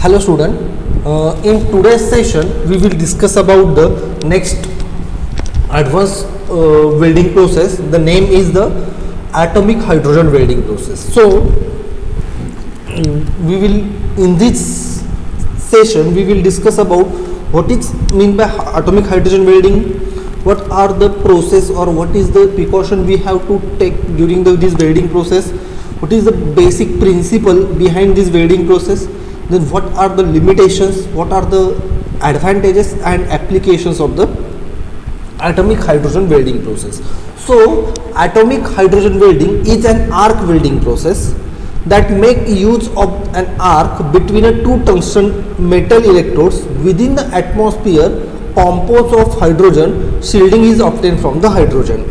Hello student, in today's session we will discuss about the next advanced welding process. The name is the atomic hydrogen welding process. So we will, in this session we will discuss about what is mean by atomic hydrogen welding, what are the process or what is the precaution we have to take during this welding process, what is the basic principle behind this welding process, then what are the limitations, what are the advantages and applications of the atomic hydrogen welding process. So atomic hydrogen welding is an arc welding process that make use of an arc between two tungsten metal electrodes within the atmosphere composed of hydrogen. Shielding is obtained from the hydrogen.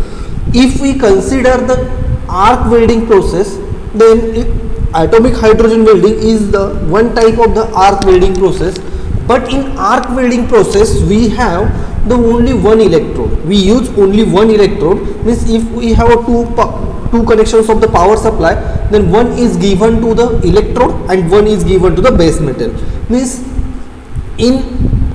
If we consider the arc welding process, then atomic hydrogen welding is the one type of the arc welding process. But in arc welding process we have the only one electrode. We use only one electrode. Means if we have two connections of the power supply, then one is given to the electrode and one is given to the base metal. Means in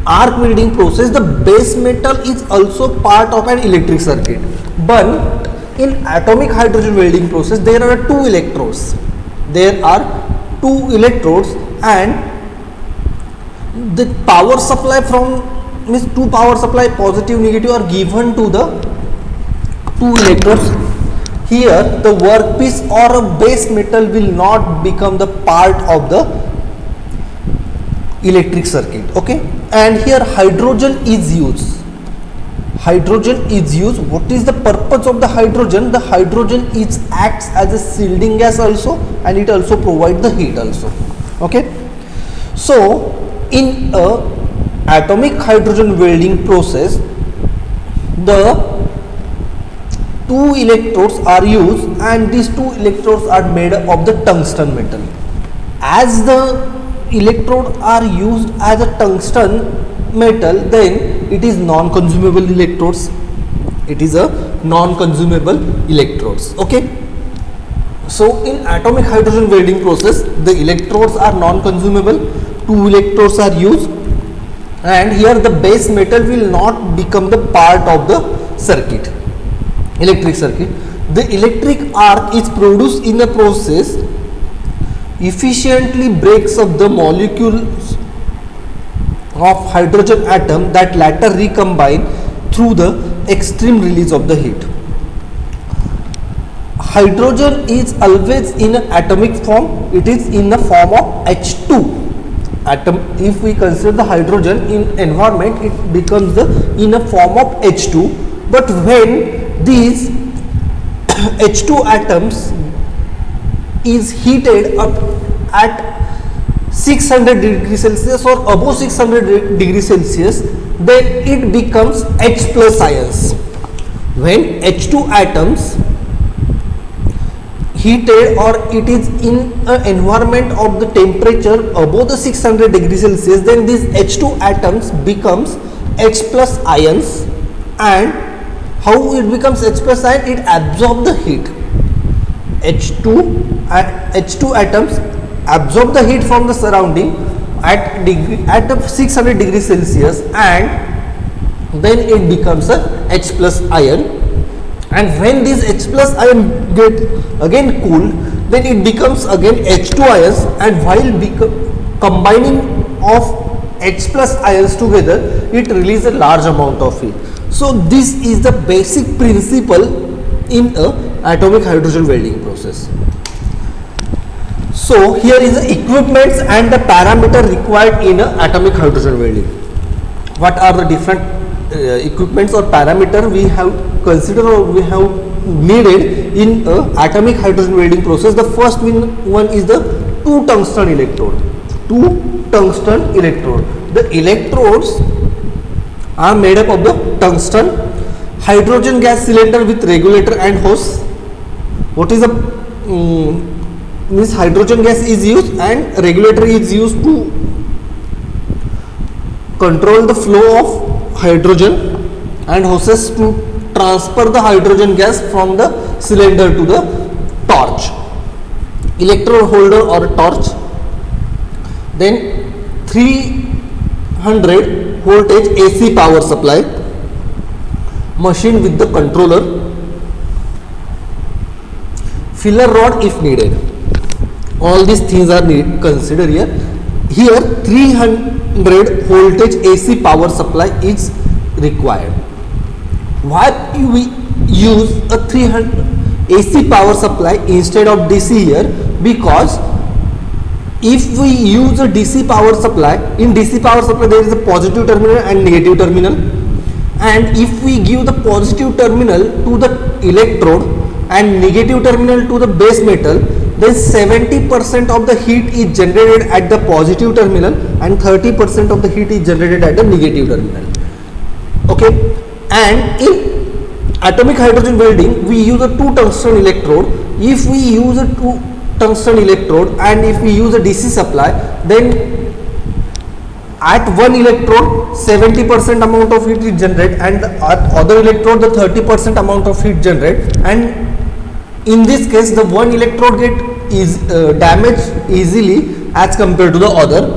arc welding process the base metal is also part of an electric circuit. But in atomic hydrogen welding process there are two electrodes. There are two electrodes and the power supply from two power supply positive negative are given to the two electrodes. Here the workpiece or a base metal will not become the part of the electric circuit. Okay, and here hydrogen is used. Hydrogen is used. What is the purpose of the hydrogen? The hydrogen is acts as a shielding gas also, and it also provides the heat also. Okay, so in a atomic hydrogen welding process the two electrodes are used and these two electrodes are made of the tungsten metal. As the electrode are used as a tungsten metal, then it is non-consumable electrodes. It is a non-consumable electrodes. Okay, so in atomic hydrogen welding process the electrodes are non-consumable, two electrodes are used, and here the base metal will not become the part of the circuit, electric circuit. The electric arc is produced in the process efficiently breaks up the molecules of hydrogen atom that later recombine through the extreme release of the heat. Hydrogen is always in an atomic form. It is in the form of H2 atom. If we consider the hydrogen in environment, it becomes in a form of H2. But when these H2 atoms is heated up at 600 degrees Celsius or above 600 degrees Celsius, then it becomes H plus ions. When H2 atoms heated or it is in an environment of the temperature above the 600 degrees Celsius, then these H2 atoms becomes H plus ions. And how it becomes H plus ion? It absorbs the heat. H2 atoms absorb the heat from the surrounding at 600 degrees Celsius, and then it becomes a H plus ion. And when this H plus ion get again cooled, then it becomes again H2 ions, and while combining of H plus ions together, it releases a large amount of heat. So this is the basic principle in a atomic hydrogen welding process. So here is the equipments and the parameter required in a atomic hydrogen welding. What are the different equipments or parameter we have considered or we have needed in a atomic hydrogen welding process? The first one is the two tungsten electrode. The electrodes are made up of the tungsten, hydrogen gas cylinder with regulator and hose. What is the means hydrogen gas is used and regulator is used to control the flow of hydrogen, and hoses to transfer the hydrogen gas from the cylinder to the torch, electrode holder or torch. Then 300 voltage AC power supply, machine with the controller, filler rod if needed. All these things are considered here. Here 300 voltage AC power supply is required. Why we use a 300 AC power supply instead of DC here? Because if we use a DC power supply, in DC power supply there is a positive terminal and negative terminal, and if we give the positive terminal to the electrode and negative terminal to the base metal, then 70% of the heat is generated at the positive terminal and 30% of the heat is generated at the negative terminal. Okay, and in atomic hydrogen welding we use a 2 tungsten electrode. If we use a 2 tungsten electrode and if we use a DC supply, then at one electrode 70% amount of heat is generated, and at other electrode the 30% amount of heat generated, and in this case the one electrode is damaged easily as compared to the other.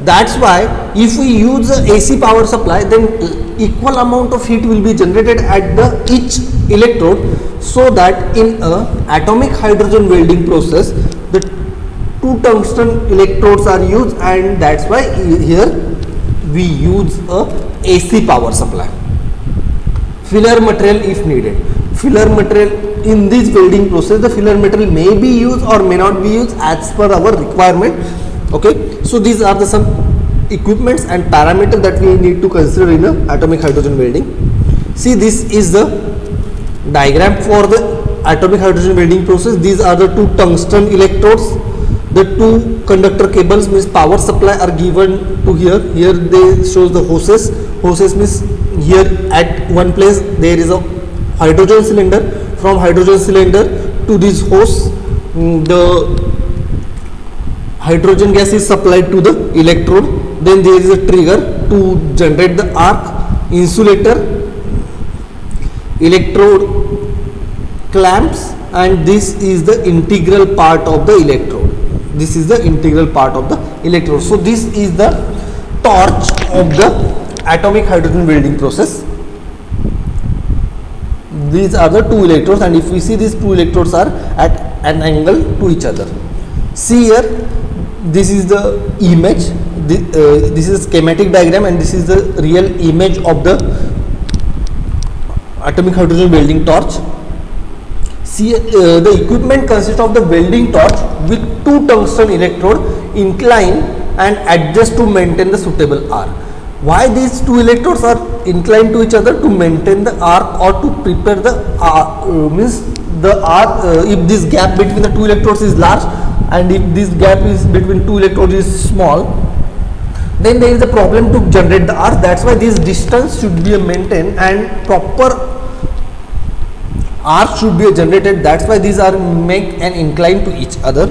That's why if we use the AC power supply, then equal amount of heat will be generated at the each electrode, so that in a atomic hydrogen welding process the 2 tungsten electrodes are used, and that's why here we use a AC power supply. Filler material if needed. Filler material in this welding process, the filler material may be used or may not be used as per our requirement. Okay, so these are the some equipments and parameters that we need to consider in a atomic hydrogen welding. See, this is the diagram for the atomic hydrogen welding process. These are the 2 tungsten electrodes. The 2 conductor cables means power supply are given to here. Here they shows the hoses. Hoses means here at one place there is a hydrogen cylinder. From hydrogen cylinder to this hose, the hydrogen gas is supplied to the electrode. Then there is a trigger to generate the arc, insulator, electrode clamps, and this is the integral part of the electrode. This is the integral part of the electrode. So this is the torch of the atomic hydrogen welding process. These are the 2 electrodes, and if we see these 2 electrodes are at an angle to each other. See here, this is the image, this is a schematic diagram, and this is the real image of the atomic hydrogen welding torch. See, the equipment consists of the welding torch with 2 tungsten electrode inclined and adjust to maintain the suitable arc. Why these 2 electrodes are inclined to each other? To maintain the arc or to prepare the means the arc. If this gap between the 2 electrodes is large and if this gap is between 2 electrodes is small, then there is a problem to generate the arc. That's why this distance should be maintained and proper arc should be generated. That's why these are make and inclined to each other.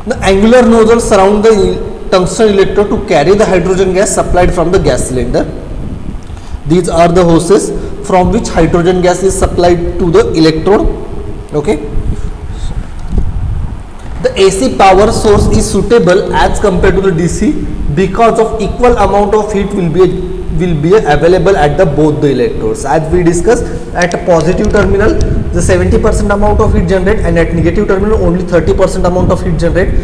The angular nozzles surround the tungsten electrode to carry the hydrogen gas supplied from the gas cylinder. These are the hoses from which hydrogen gas is supplied to the electrode. Okay. The AC power source is suitable as compared to the DC because of equal amount of heat will be available at the both the electrodes. As we discussed, at a positive terminal the 70% amount of heat generated, and at negative terminal only 30% amount of heat generated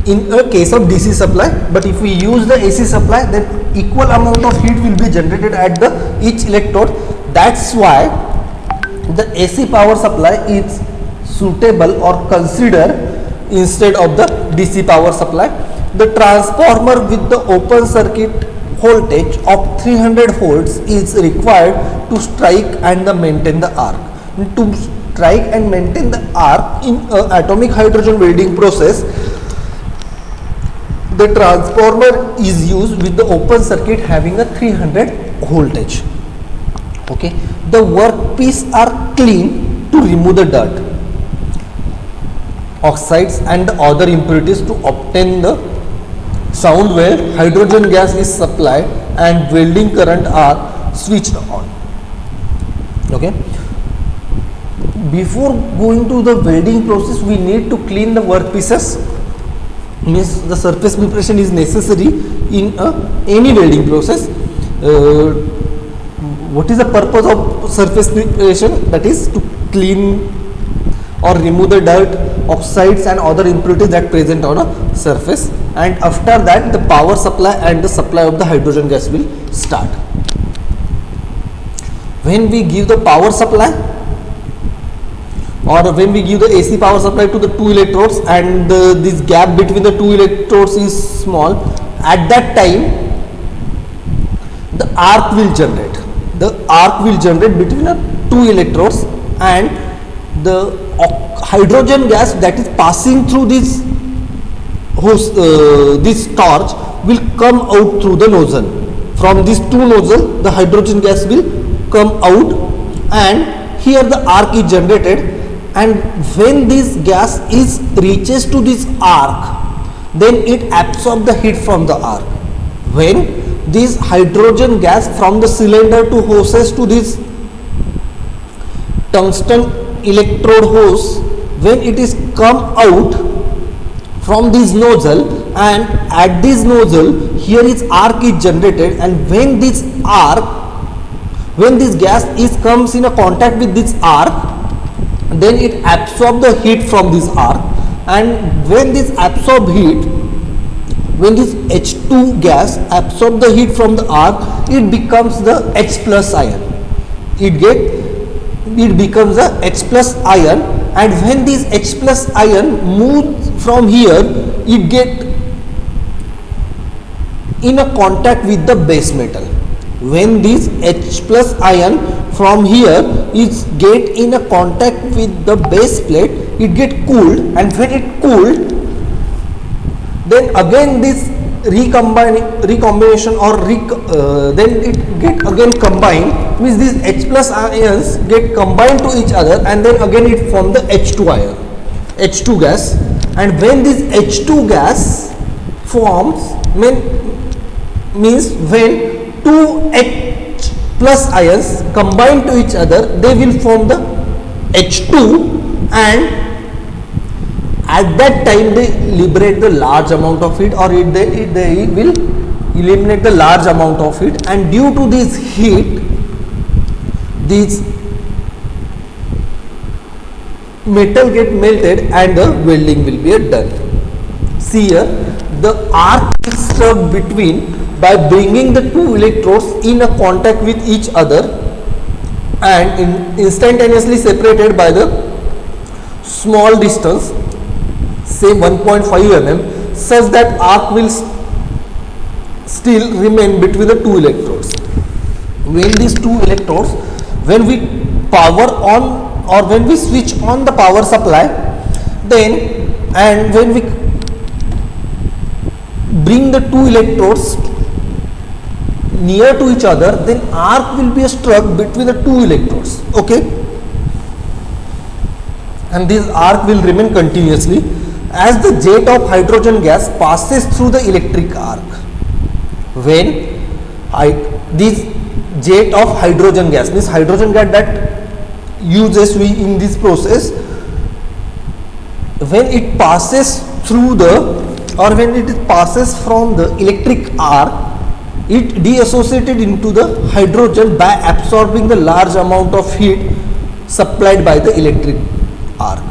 in a case of DC supply. But if we use the AC supply, then equal amount of heat will be generated at the each electrode. That's why the AC power supply is suitable or considered instead of the DC power supply. The transformer with the open circuit voltage of 300 volts is required to strike and maintain the arc. To strike and maintain the arc in atomic hydrogen welding process, the transformer is used with the open circuit having a 300 voltage. Okay, the workpiece are clean to remove the dirt, oxides and other impurities to obtain the sound weld. Hydrogen gas is supplied and welding current are switched on. Okay, before going to the welding process we need to clean the workpieces. means the surface preparation is necessary in any welding process. What is the purpose of surface preparation? That is to clean or remove the dirt, oxides and other impurities that present on a surface, and after that the power supply and the supply of the hydrogen gas will start. When we give the power supply or when we give the AC power supply to the two electrodes and this gap between the two electrodes is small, at that time the arc will generate. The arc will generate between the two electrodes, and the hydrogen gas that is passing through this hose, this torch will come out through the nozzle. From these two nozzles the hydrogen gas will come out, and here the arc is generated, and when this gas is reaches to this arc, then it absorbs the heat from the arc. When this hydrogen gas from the cylinder to hoses to this tungsten electrode hose, when it is come out from this nozzle, and at this nozzle here is arc is generated, and when this arc, when this gas is comes in a contact with this arc, then it absorbs the heat from this arc, and when this absorb heat, when this H2 gas absorb the heat from the arc, it becomes the H plus ion. It becomes a H plus ion, and when this H plus ion moves from here, it get in a contact with the base metal. When this H plus ion from here is get in a contact with the base plate, it get cooled, and when it cooled, then again this recombination or then it get again combined, means these H plus ions get combined to each other, and then again it form the H2 ion, H2 gas, and when this H2 gas forms, means when two H plus ions combine to each other, they will form the H2, and at that time they liberate the large amount of heat, or they will eliminate the large amount of heat, and due to this heat, these metal get melted and the welding will be done. See here, the arc is struck between by bringing the two electrodes in a contact with each other and instantaneously separated by the small distance, say 1.5 mm, such that arc will still remain between the two electrodes. When these two electrodes, when we power on or when we switch on the power supply, then and when we bring the two electrodes near to each other, then arc will be struck between the two electrodes, okay, and this arc will remain continuously as the jet of hydrogen gas passes through the electric arc. When this jet of hydrogen gas, means hydrogen gas that uses we in this process, when it passes through the, or when it passes from the electric arc, it deassociated into the hydrogen by absorbing the large amount of heat supplied by the electric arc.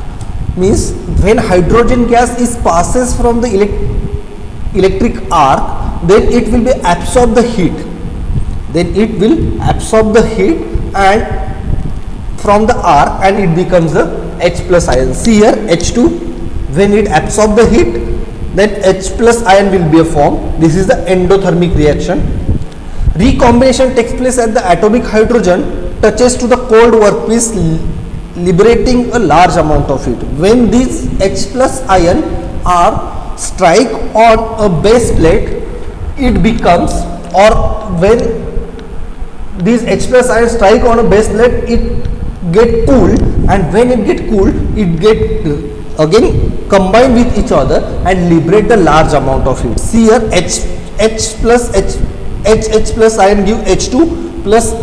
Means when hydrogen gas is passes from the electric arc, then it will be absorb the heat, and from the arc, and it becomes the H plus ion. See here, H2, when it absorb the heat, then H plus ion will be a form. This is the endothermic reaction. Recombination takes place as the atomic hydrogen touches to the cold workpiece, liberating a large amount of heat. When these H plus ion are strike on a base plate, it becomes, or when these H plus ion strike on a base plate, it get cooled, and when it get cooled, it get again combine with each other and liberate the large amount of heat. See here, H plus ion give H2 plus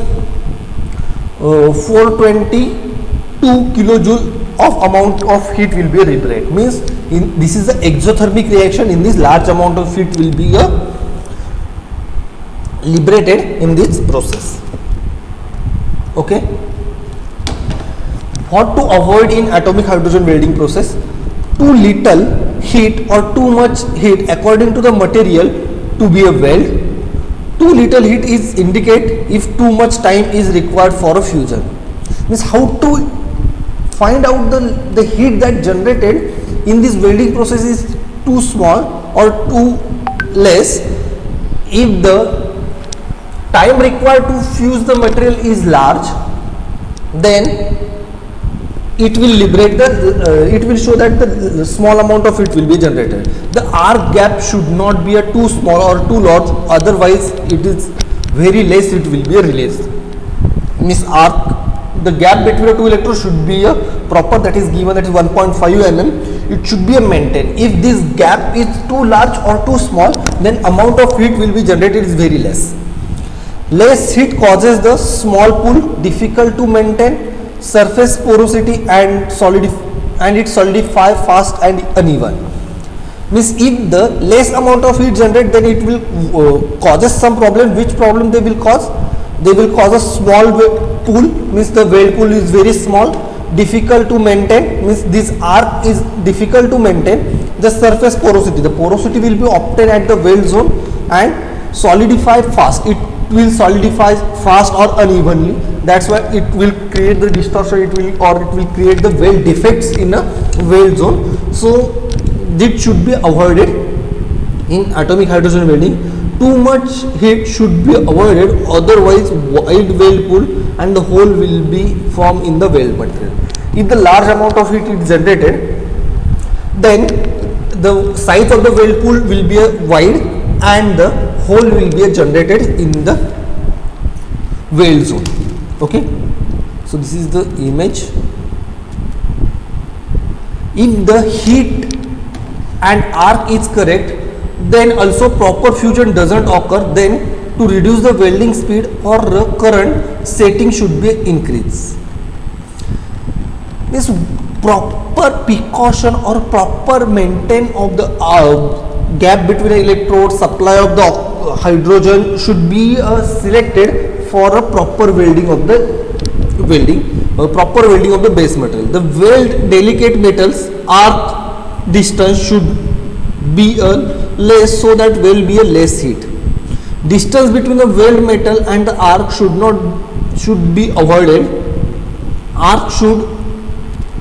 422 kilojoule of amount of heat will be liberated. Means this is the exothermic reaction. In this, large amount of heat will be liberated in this process. Okay. What to avoid in atomic hydrogen welding process? Too little heat or too much heat according to the material to be a weld. Too little heat is indicate if too much time is required for a fusion. Means how to find out the heat that generated in this welding process is too small or too less. If the time required to fuse the material is large, then it will liberate it will show that the small amount of heat will be generated. The arc gap should not be a too small or too large, otherwise it is very less it will be released. Means the gap between the two electrodes should be a proper, that is given, that is 1.5 mm. It should be a maintained. If this gap is too large or too small, then amount of heat will be generated is very less. Less heat causes the small pool, difficult to maintain, surface porosity and it solidify fast and uneven. Means if the less amount of heat generated, then it will causes some problem. Which problem they will cause? They will cause a small pool, means the weld pool is very small, difficult to maintain, means this arc is difficult to maintain. The surface porosity, the porosity will be obtained at the weld zone and solidify fast. It will solidify fast or unevenly. That's why it will create the distortion, it will create the weld defects in a weld zone. So this should be avoided in atomic hydrogen welding. Too much heat should be avoided, otherwise wide weld pool and the hole will be formed in the weld material. If the large amount of heat is generated, then the size of the weld pool will be wide and the hole will be generated in the weld zone. Okay, so this is the image. If the heat and arc is correct, then also proper fusion doesn't occur. Then to reduce the welding speed or current, setting should be increased. This proper precaution or proper maintain of the gap between the electrode, supply of the hydrogen should be selected for a proper welding of the proper welding of the base material. The weld delicate metals, arc distance should be less, so that will be a less heat. Distance between the weld metal and the arc should be avoided. Arc should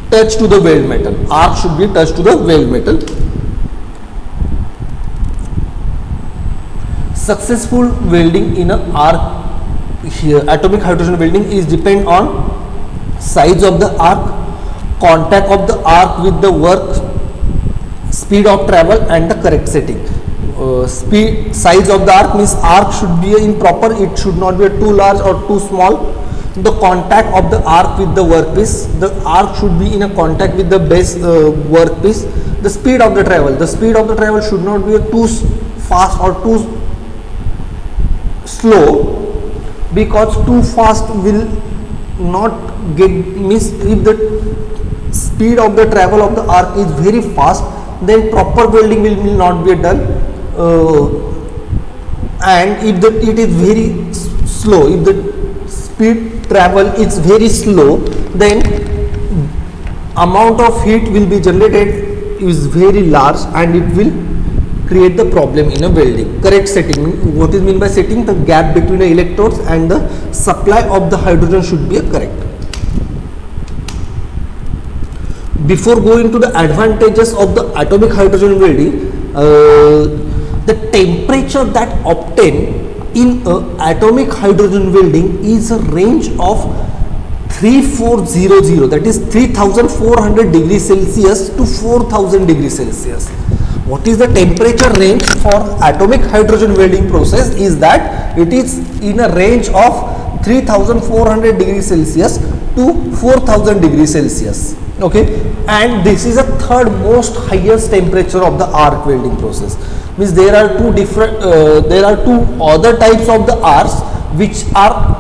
touch to the weld metal. Arc should be touched to the weld metal. Successful welding in a arc here, atomic hydrogen welding is depend on size of the arc, contact of the arc with the work, speed of travel and the correct setting. Size of the arc means arc should be in proper, it should not be too large or too small. The contact of the arc with the workpiece, the arc should be in a contact with the base workpiece. The speed of the travel should not be too fast or too slow, because too fast will not get miss. If the speed of the travel of the arc is very fast, then proper welding will not be done, and if it is very slow, if the speed travel is very slow, then amount of heat will be generated is very large and it will create the problem in a welding. Correct setting, what is meant by setting? The gap between the electrodes and the supply of the hydrogen should be correct. Before going to the advantages of the atomic hydrogen welding, the temperature that obtained in atomic hydrogen welding is a range of 3400, that is 3400 degrees Celsius to 4000 degrees Celsius. What is the temperature range for atomic hydrogen welding process? Is that it is in a range of 3400 degrees Celsius to 4000 degrees Celsius. Okay, and this is a third most highest temperature of the arc welding process. Means there are two other types of the arcs which are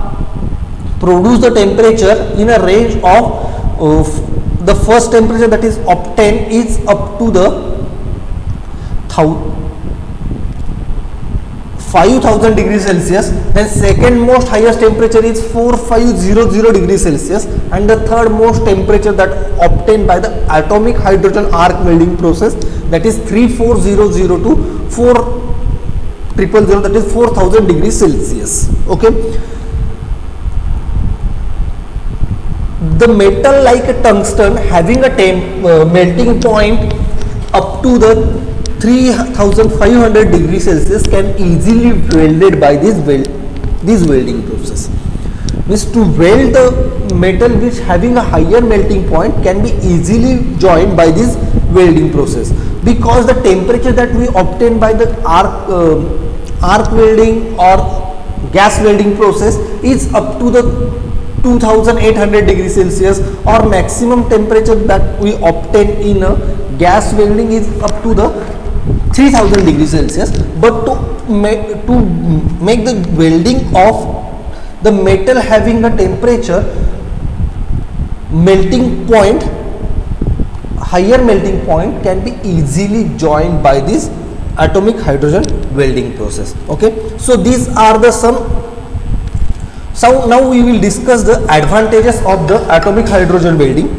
produce the temperature in a range of the first temperature that is obtained is up to the 5000 degrees Celsius, then second most highest temperature is 4500 degrees Celsius, and the third most temperature that obtained by the atomic hydrogen arc welding process, that is 3400 to 4000, that is 4000 degrees Celsius. Okay, the metal like a tungsten having a melting point up to the 3500 degrees Celsius can easily welded by this welding process. Means to weld the metal which having a higher melting point can be easily joined by this welding process, because the temperature that we obtain by the arc welding or gas welding process is up to the 2800 degrees Celsius, or maximum temperature that we obtain in a gas welding is up to the 3000 degrees Celsius. But to make the welding of the metal having a temperature melting point, higher melting point can be easily joined by this atomic hydrogen welding process. Okay, so these are the some. So now we will discuss the advantages of the atomic hydrogen welding.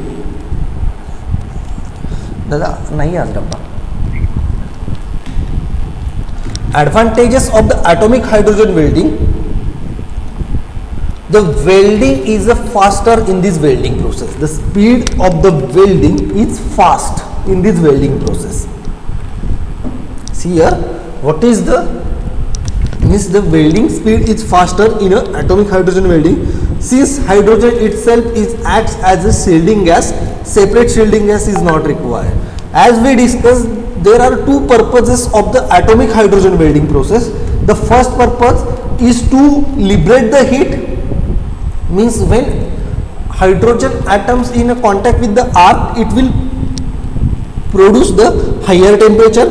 Advantages of the atomic hydrogen welding. The welding is faster in this welding process. The speed of the welding is fast in this welding process. See here, what is the means the welding speed is faster in a atomic hydrogen welding, since hydrogen itself acts as a shielding gas. Separate shielding gas is not required. As we discussed, there are two purposes of the atomic hydrogen welding process. The first purpose is to liberate the heat, means when hydrogen atoms in a contact with the arc, it will produce the higher temperature.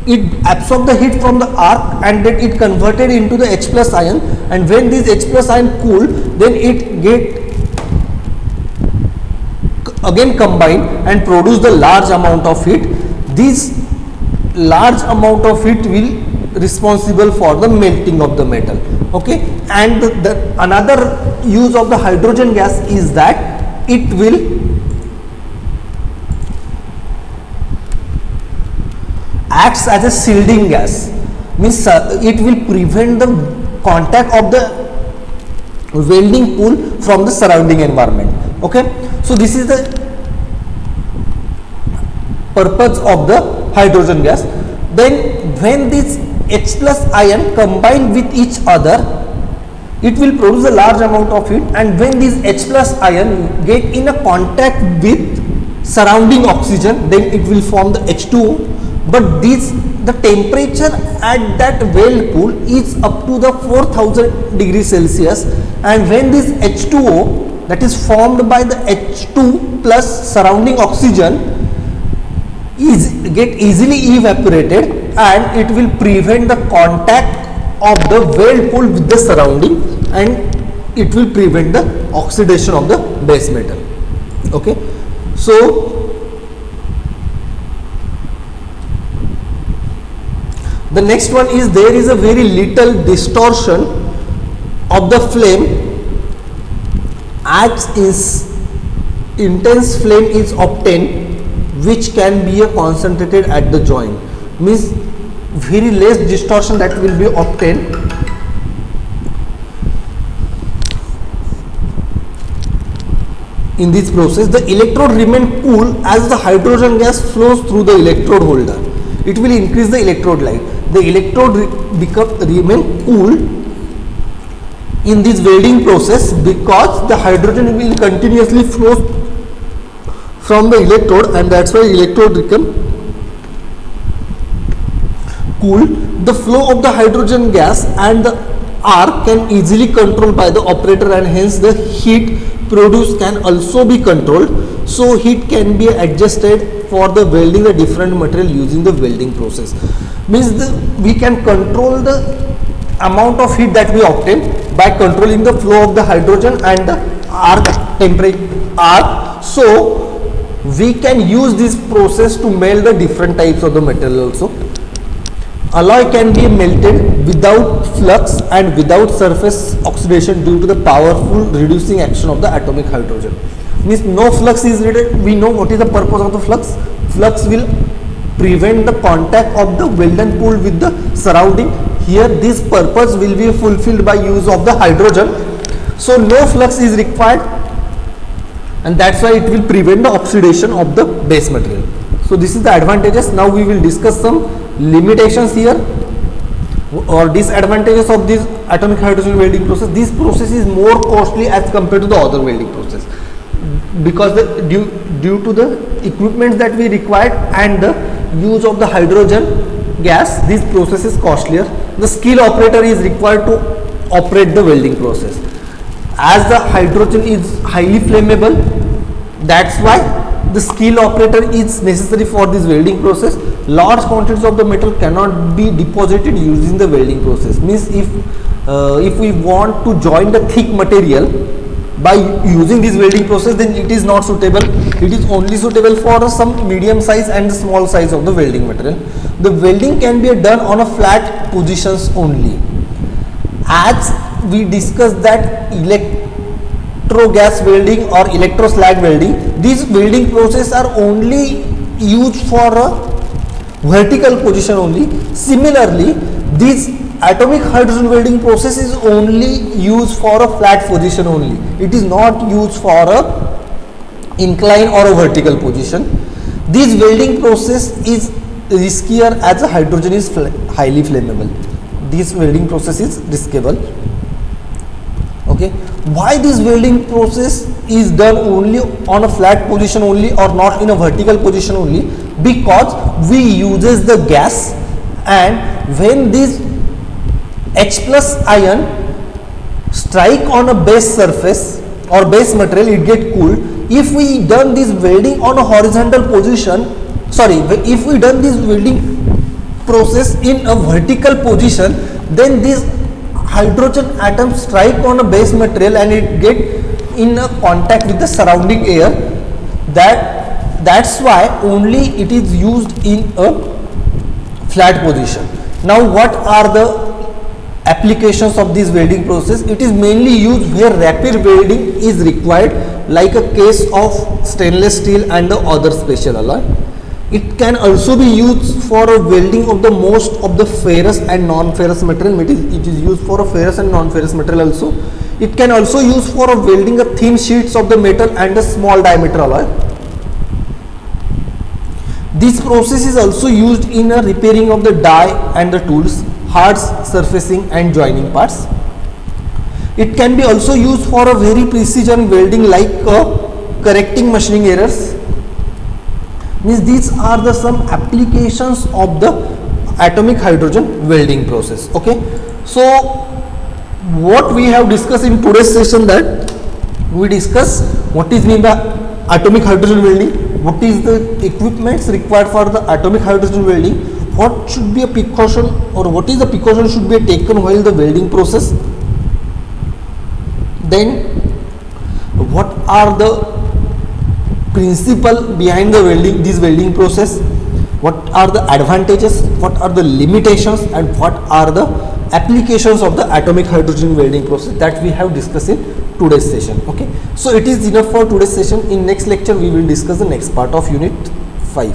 It absorbs the heat from the arc and then it converted into the H plus ion, and when this H plus ion cool, then it get again combined and produce the large amount of heat. This large amount of heat will responsible for the melting of the metal. Okay, and the another use of the hydrogen gas is that it will acts as a shielding gas, means it will prevent the contact of the welding pool from the surrounding environment. Okay, so this is the purpose of the hydrogen gas. Then when this H plus ion combine with each other, it will produce a large amount of heat, and when this H plus ion get in a contact with surrounding oxygen, then it will form the H2O. But the temperature at that weld pool is up to the 4000 degrees Celsius, and when this H2O that is formed by the H2 plus surrounding oxygen is get easily evaporated, and it will prevent the contact of the weld pool with the surrounding, and it will prevent the oxidation of the base metal. Okay, so the next one is there is a very little distortion of the flame as is intense flame is obtained, which can be concentrated at the joint. Means very less distortion that will be obtained. In this process, the electrode remain cool as the hydrogen gas flows through the electrode holder. It will increase the electrode life. The electrode remain cool in this welding process because the hydrogen will continuously flow from the electrode, and that's why electrode become cool. The flow of the hydrogen gas and the arc can easily controlled by the operator, and hence the heat produced can also be controlled. So heat can be adjusted for the welding the different material using the welding process. Means we can control the amount of heat that we obtain by controlling the flow of the hydrogen and the arc temperature, so we can use this process to melt the different types of the material also. Alloy can be melted without flux and without surface oxidation due to the powerful reducing action of the atomic hydrogen. Means no flux is needed. We know what is the purpose of the flux. Flux will prevent the contact of the Weldon pool with the surrounding. Here this purpose will be fulfilled by use of the hydrogen. So no flux is required, and that's why it will prevent the oxidation of the base material. So this is the advantages. Now we will discuss some limitations here or disadvantages of this atomic hydrogen welding process. This process is more costly as compared to the other welding process, because due to the equipment that we required and the use of the hydrogen gas, this process is costlier. The skilled operator is required to operate the welding process. As the hydrogen is highly flammable, that's why the skilled operator is necessary for this welding process. Large quantities of the metal cannot be deposited using the welding process. Means if we want to join the thick material by using this welding process, then it is not suitable. It is only suitable for some medium size and small size of the welding material. The welding can be done on a flat positions only. As we discussed that electro gas welding or electro slag welding, these welding process are only used for a vertical position only. Similarly, this atomic hydrogen welding process is only used for a flat position only. It is not used for a incline or a vertical position. This welding process is riskier as the hydrogen is highly flammable. This welding process is riskable. Okay, why this welding process is done only on a flat position only or not in a vertical position only? Because we uses the gas, and when this H plus ion strike on a base surface or base material, it get cooled. If we done this welding on a horizontal position, if we done this welding process in a vertical position, then this hydrogen atom strike on a base material and it get in a contact with the surrounding air. That's why only it is used in a flat position. Now what are the applications of this welding process? It is mainly used where rapid welding is required, like a case of stainless steel and the other special alloy. It can also be used for a welding of the most of the ferrous and non-ferrous material. It is used for a ferrous and non-ferrous material also. It can also use for a welding a thin sheets of the metal and a small diameter alloy. This process is also used in a repairing of the die and the tools, hard surfacing and joining parts. It can be also used for a very precision welding, like correcting machining errors. Means these are the some applications of the atomic hydrogen welding process. Okay, so what we have discussed in today's session, that we discuss what is meant by atomic hydrogen welding, what is the equipments required for the atomic hydrogen welding, what should be a precaution or what is the precaution should be taken while the welding process, then what are the principle behind the welding, this welding process, what are the advantages, what are the limitations, and what are the applications of the atomic hydrogen welding process, that we have discussed in today's session. Okay, so it is enough for today's session. In next lecture we will discuss the next part of unit 5.